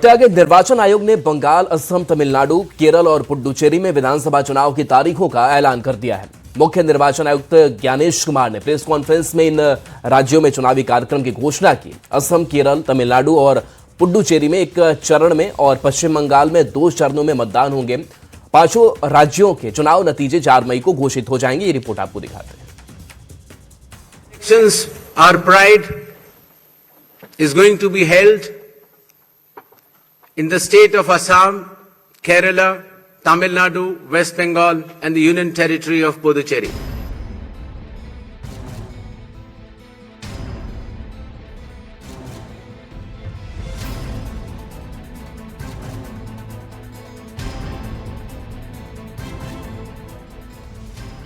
बढ़ते आगे, निर्वाचन आयोग ने बंगाल, असम, तमिलनाडु, केरल और पुडुचेरी में विधानसभा चुनाव की तारीखों का ऐलान कर दिया है। मुख्य निर्वाचन आयुक्त ज्ञानेश कुमार ने प्रेस कॉन्फ्रेंस में इन राज्यों में चुनावी कार्यक्रम की घोषणा की। असम, केरल, तमिलनाडु और पुडुचेरी में एक चरण में और पश्चिम बंगाल में 2 चरणों में मतदान होंगे। 5 राज्यों के चुनाव नतीजे 4 मई को घोषित हो जाएंगे। ये रिपोर्ट आपको दिखाते हैं। Elections, our pride is going to be held in the state of Assam, Kerala, Tamil Nadu, West Bengal and the Union Territory of Puducherry.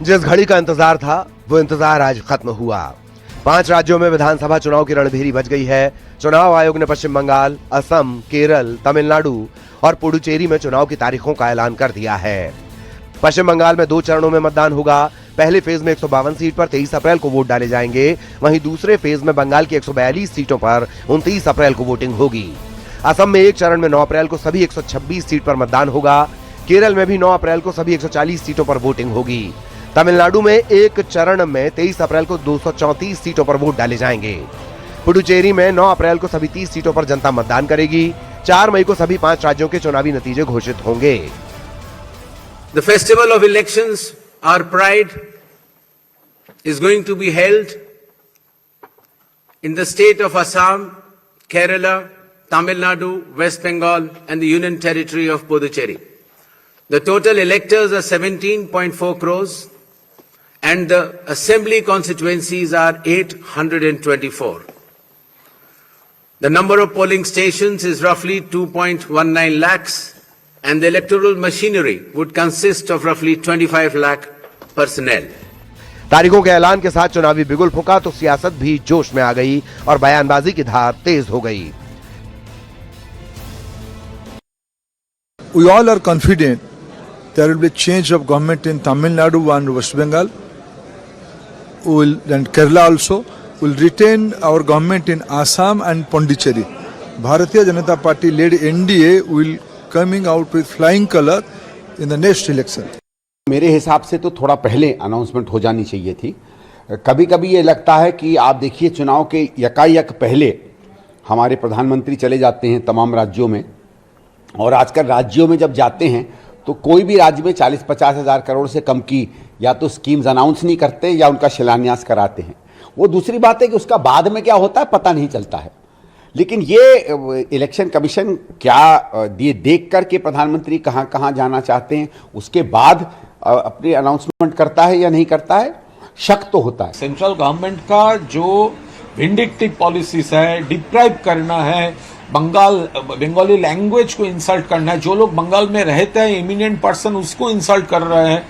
जिस घड़ी का इंतजार था वो इंतजार आज खत्म हुआ। 5 राज्यों में विधानसभा चुनाव की रणभेरी बज गई है। चुनाव आयोग ने पश्चिम बंगाल, असम, केरल, तमिलनाडु और पुडुचेरी में चुनाव की तारीखों का ऐलान कर दिया है। पश्चिम बंगाल में 2 चरणों में मतदान होगा। पहले फेज में 152 सीट पर 23 अप्रैल को वोट डाले जाएंगे। वहीं दूसरे फेज में बंगाल की 142 सीटों पर 29 अप्रैल को वोटिंग होगी। असम में एक चरण में 9 अप्रैल को सभी 126 सीट पर मतदान होगा। केरल में भी 9 अप्रैल को सभी 140 सीटों पर वोटिंग होगी। तमिलनाडु में एक चरण में 23 अप्रैल को 234 सीटों पर वोट डाले जाएंगे। पुडुचेरी में 9 अप्रैल को सभी 30 सीटों पर जनता मतदान करेगी। 4 मई को सभी 5 राज्यों के चुनावी नतीजे घोषित होंगे। The festival of elections, our pride, is going to be held in the state of Assam, Kerala, Tamil Nadu, West Bengal and the Union Territory of Puducherry. The total electors are 17.4 crores and the assembly constituencies are 824. The number of polling stations is roughly 2.19 lakhs and the electoral machinery would consist of roughly 25 lakh personnel. तारीखों के ऐलान के साथ चुनावी बिगुल फूंका तो सियासत भी जोश में आ गई और बयानबाजी की धार तेज हो गई। We all are confident there will be change of government in Tamil Nadu and West Bengal. And Kerala also will retain our government in Assam and Pondicherry. Bharatiya Janata Party led NDA will coming out with flying color in the next election. मेरे हिसाब से तो थोड़ा पहले announcement हो जानी चाहिए थी। कभी कभी ये लगता है कि आप देखिए चुनाव के यकायक पहले हमारे प्रधानमंत्री चले जाते हैं तमाम राज्यों में, और आजकल राज्यों में जब जाते हैं तो कोई भी राज्य में 40-50 हज़ार करोड़ से कम की या तो स्कीम्स अनाउंस नहीं करते या उनका शिलान्यास कराते हैं। वो दूसरी बात है कि उसका बाद में क्या होता है पता नहीं चलता है। लेकिन ये इलेक्शन कमीशन क्या ये देख कर के प्रधानमंत्री कहाँ कहाँ जाना चाहते हैं उसके बाद अपनी अनाउंसमेंट करता है या नहीं करता है, शक तो होता है। सेंट्रल गवर्नमेंट का जो विंडिक्टिव पॉलिसीज है, डिप्राइव करना है, बंगाली लैंग्वेज को इंसल्ट करना है, जो लोग बंगाल में रहते हैं इमिनेंट पर्सन उसको इंसल्ट कर रहे हैं,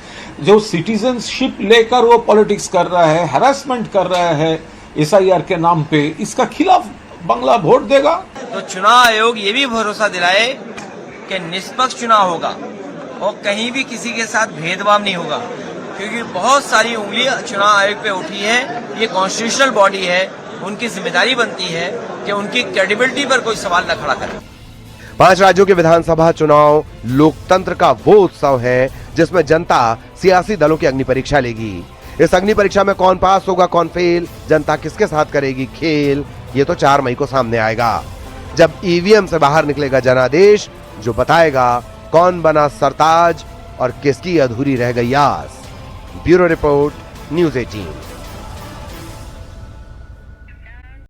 जो सिटीजनशिप लेकर वो पॉलिटिक्स कर रहा है, हैरेसमेंट कर रहा है SIR के नाम पे, इसका खिलाफ बंगला वोट देगा। तो चुनाव आयोग ये भी भरोसा दिलाए कि निष्पक्ष चुनाव होगा और कहीं भी किसी के साथ भेदभाव नहीं होगा, क्योंकि बहुत सारी उंगलियां चुनाव आयोग पे उठी है। ये कॉन्स्टिट्यूशनल बॉडी है, उनकी जिम्मेदारी बनती है कि उनकी क्रेडिबिलिटी पर कोई सवाल न खड़ा करे। 5 राज्यों के विधानसभा चुनाव लोकतंत्र का वो उत्सव है जिसमें जनता सियासी दलों की अग्नि परीक्षा लेगी। इस अग्नि परीक्षा में कौन पास होगा कौन फेल, जनता किसके साथ करेगी खेल, ये तो 4 मई को सामने आएगा, जब EVM से बाहर निकलेगा जनादेश जो बताएगा कौन बना सरताज और किसकी अधूरी रह गई आस। Bureau report, news 18।